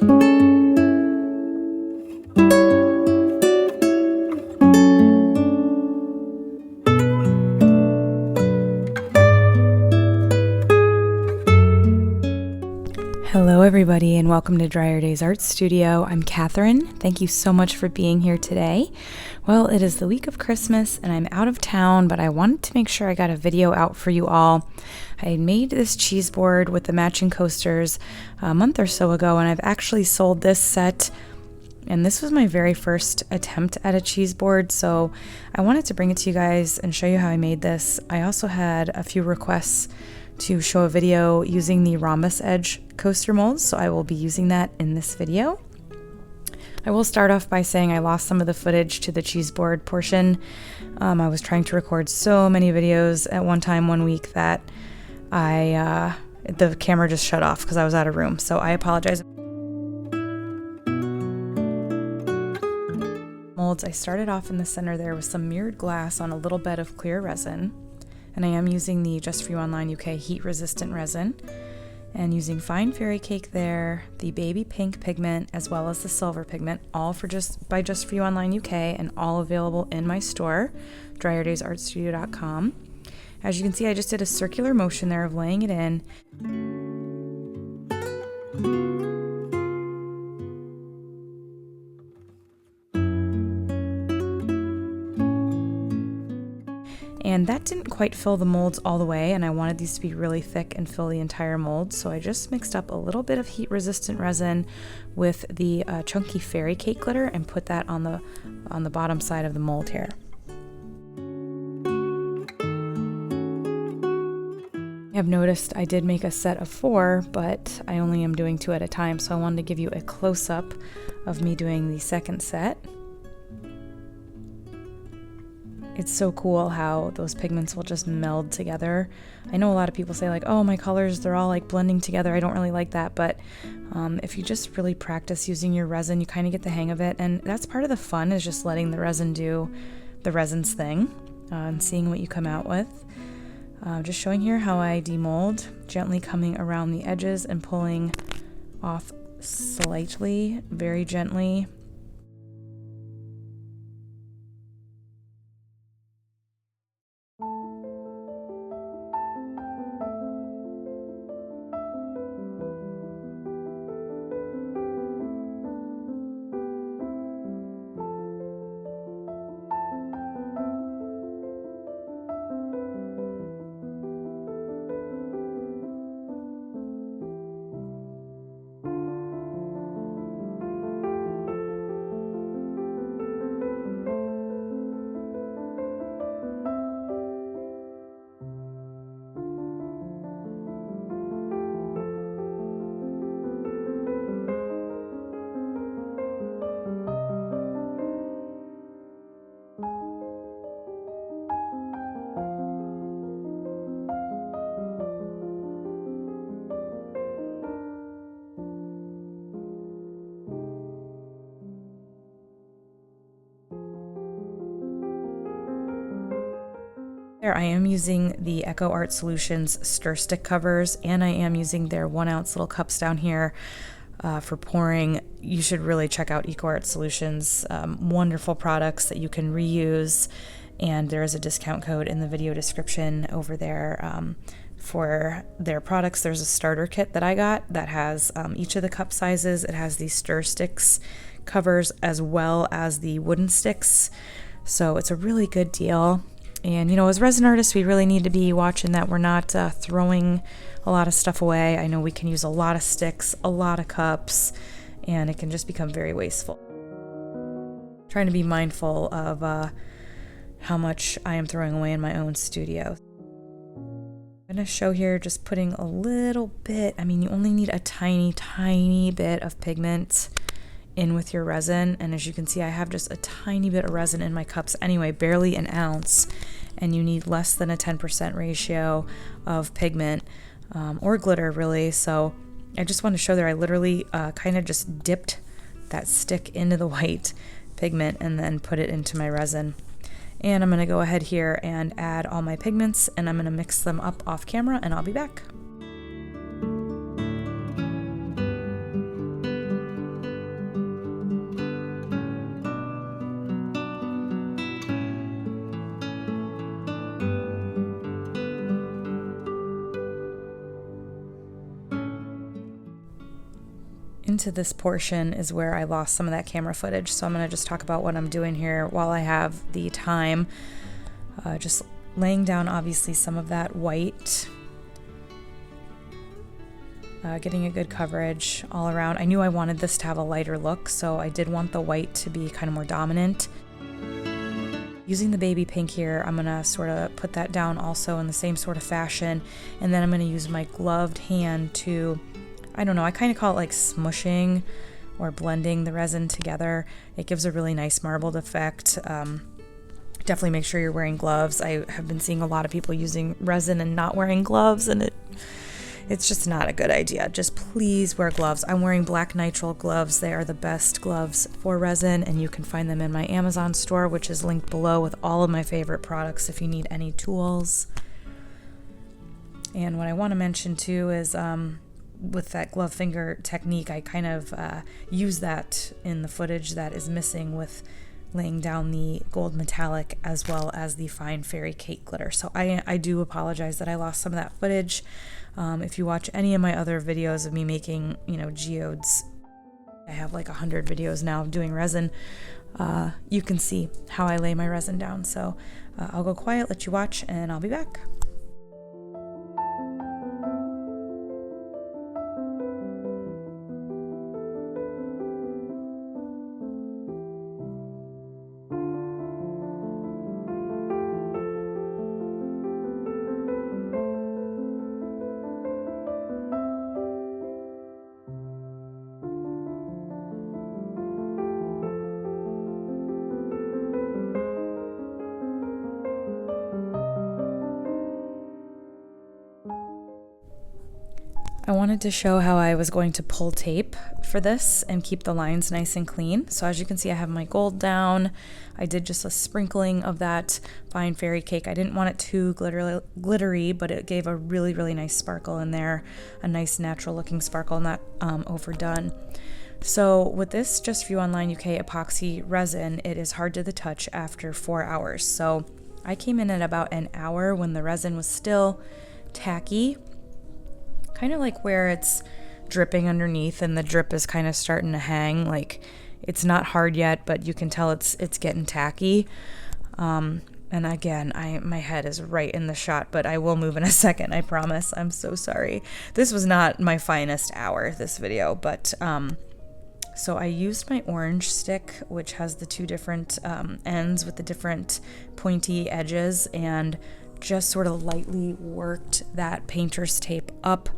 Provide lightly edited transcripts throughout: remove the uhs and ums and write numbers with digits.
Hello everybody and welcome to Dryerdays Art Studio. I'm Catherine. Thank you so much for being here today. Well, it is the week of Christmas and I'm out of town, but I wanted to make sure I got a video out for you all. I made this cheese board with the matching coasters a month or so ago, and I've actually sold this set, and this was my very first attempt at a cheese board, so I wanted to bring it to you guys and show you how I made this. I also had a few requests to show a video using the Rhombus edge coaster molds, so I will be using that in this video. I will start off by saying I lost some of the footage to the cheese board portion. I was trying to record so many videos at one time one week that the camera just shut off because I was out of room, so I apologize. Molds, I started off in the center there with some mirrored glass on a little bed of clear resin. And I am using the Just For You Online UK heat resistant resin, and using fine fairy cake there, the baby pink pigment, as well as the silver pigment, all by Just For You Online UK, and all available in my store, Dryerdaysartstudio.com. As you can see, I just did a circular motion there of laying it in. And that didn't quite fill the molds all the way, and I wanted these to be really thick and fill the entire mold, so I just mixed up a little bit of heat resistant resin with the chunky fairy cake glitter and put that on the bottom side of the mold here. You have noticed I did make a set of 4, but I only am doing 2 at a time, so I wanted to give you a close-up of me doing the second set. It's so cool how those pigments will just meld together. I know a lot of people say like, oh, my colors, they're all like blending together. I don't really like that, but if you just really practice using your resin, you kind of get the hang of it. And that's part of the fun, is just letting the resin do the resin's thing and seeing what you come out with. Just showing here how I demold, gently coming around the edges and pulling off slightly, very gently. I am using the Eco Art Solutions stir stick covers, and I am using their 1 ounce little cups down here for pouring. You should really check out Eco Art Solutions. Wonderful products that you can reuse, and there is a discount code in the video description over there for their products. There's a starter kit that I got that has each of the cup sizes. It has these stir sticks covers as well as the wooden sticks, so it's a really good deal. And, you know, as resin artists, we really need to be watching that we're not throwing a lot of stuff away. I know we can use a lot of sticks, a lot of cups, and it can just become very wasteful. Trying to be mindful of how much I am throwing away in my own studio. I'm going to show here just putting a little bit, I mean, you only need a tiny, tiny bit of pigment in with your resin, and as you can see, I have just a tiny bit of resin in my cups anyway, barely an ounce, and you need less than a 10% ratio of pigment or glitter, really. So I just want to show there I literally kind of just dipped that stick into the white pigment and then put it into my resin. And I'm going to go ahead here and add all my pigments, and I'm going to mix them up off camera, and I'll be back. into this portion is where I lost some of that camera footage, so I'm going to just talk about what I'm doing here while I have the time. Just laying down obviously some of that white, getting a good coverage all around. I knew I wanted this to have a lighter look, so I did want the white to be kind of more dominant. Using the baby pink here, I'm going to sort of put that down also in the same sort of fashion, and then I'm going to use my gloved hand to, I don't know, I kind of call it like smushing or blending the resin together. It gives a really nice marbled effect. Definitely make sure you're wearing gloves. I have been seeing a lot of people using resin and not wearing gloves, and it's just not a good idea. Just please wear gloves. I'm wearing black nitrile gloves. They are the best gloves for resin, and you can find them in my Amazon store, which is linked below with all of my favorite products if you need any tools. And what I want to mention too is with that glove finger technique, I kind of use that in the footage that is missing with laying down the gold metallic as well as the fine fairy cake glitter. So I do apologize that I lost some of that footage. If you watch any of my other videos of me making, geodes, I have like 100 videos now of doing resin, you can see how I lay my resin down. So I'll go quiet, let you watch, and I'll be back. I wanted to show how I was going to pull tape for this and keep the lines nice and clean. So as you can see, I have my gold down. I did just a sprinkling of that fine fairy cake. I didn't want it too glittery, but it gave a really, really nice sparkle in there, a nice natural looking sparkle, not overdone. So with this Just For You Online UK epoxy resin, it is hard to the touch after 4 hours. So I came in at about an hour when the resin was still tacky, kind of like where it's dripping underneath and the drip is kind of starting to hang. Like it's not hard yet, but you can tell it's getting tacky. And again, my head is right in the shot, but I will move in a second, I promise. I'm so sorry. This was not my finest hour, this video, but so I used my orange stick, which has the two different ends with the different pointy edges, and just sort of lightly worked that painter's tape up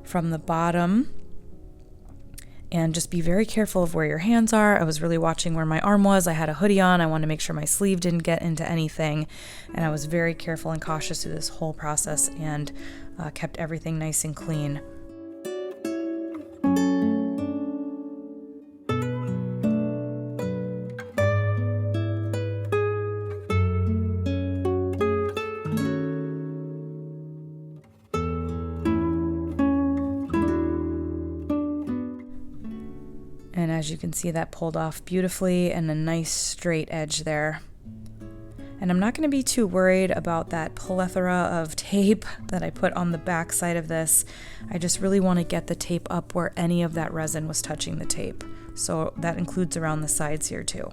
from the bottom. And just be very careful of where your hands are. I was really watching where my arm was. I had a hoodie on. I wanted to make sure my sleeve didn't get into anything. And I was very careful and cautious through this whole process and kept everything nice and clean. And as you can see, that pulled off beautifully and a nice straight edge there. And I'm not going to be too worried about that plethora of tape that I put on the back side of this. I just really want to get the tape up where any of that resin was touching the tape. So that includes around the sides here too.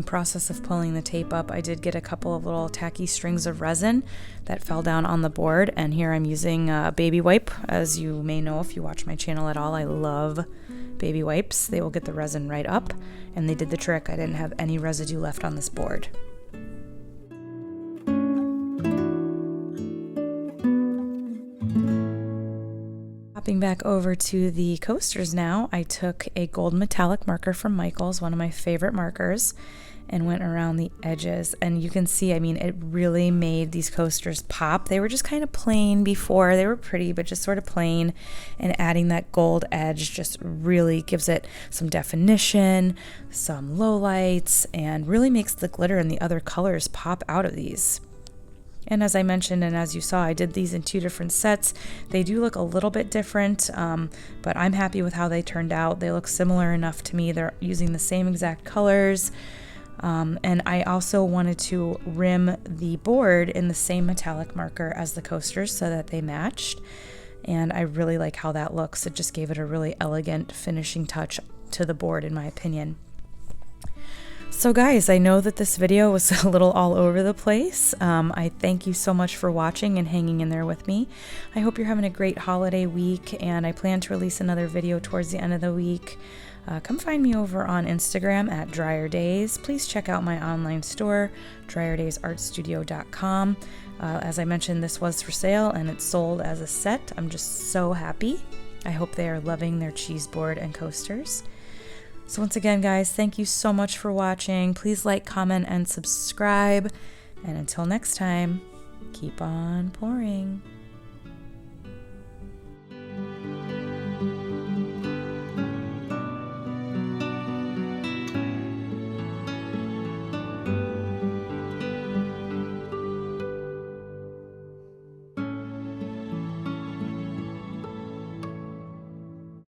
process of pulling the tape up, I did get a couple of little tacky strings of resin that fell down on the board, and here I'm using a baby wipe. As you may know if you watch my channel at all, I love baby wipes. They will get the resin right up, and they did the trick. I didn't have any residue left on this board. Hopping back over to the coasters now, I took a gold metallic marker from Michaels, one of my favorite markers, and went around the edges. And you can see, I mean, it really made these coasters pop. They were just kind of plain before. They were pretty, but just sort of plain. And adding that gold edge just really gives it some definition, some lowlights, and really makes the glitter and the other colors pop out of these. And as I mentioned, and as you saw, I did these in 2 different sets. They do look a little bit different, but I'm happy with how they turned out. They look similar enough to me. They're using the same exact colors. And I also wanted to rim the board in the same metallic marker as the coasters so that they matched. And I really like how that looks. It just gave it a really elegant finishing touch to the board, in my opinion. So guys, I know that this video was a little all over the place. I thank you so much for watching and hanging in there with me. I hope you're having a great holiday week, and I plan to release another video towards the end of the week. Come find me over on Instagram at Dryerdays. Please check out my online store, DryerdaysArtStudio.com. As I mentioned, this was for sale and it's sold as a set. I'm just so happy. I hope they are loving their cheese board and coasters. So once again, guys, thank you so much for watching. Please like, comment, and subscribe. And until next time, keep on pouring.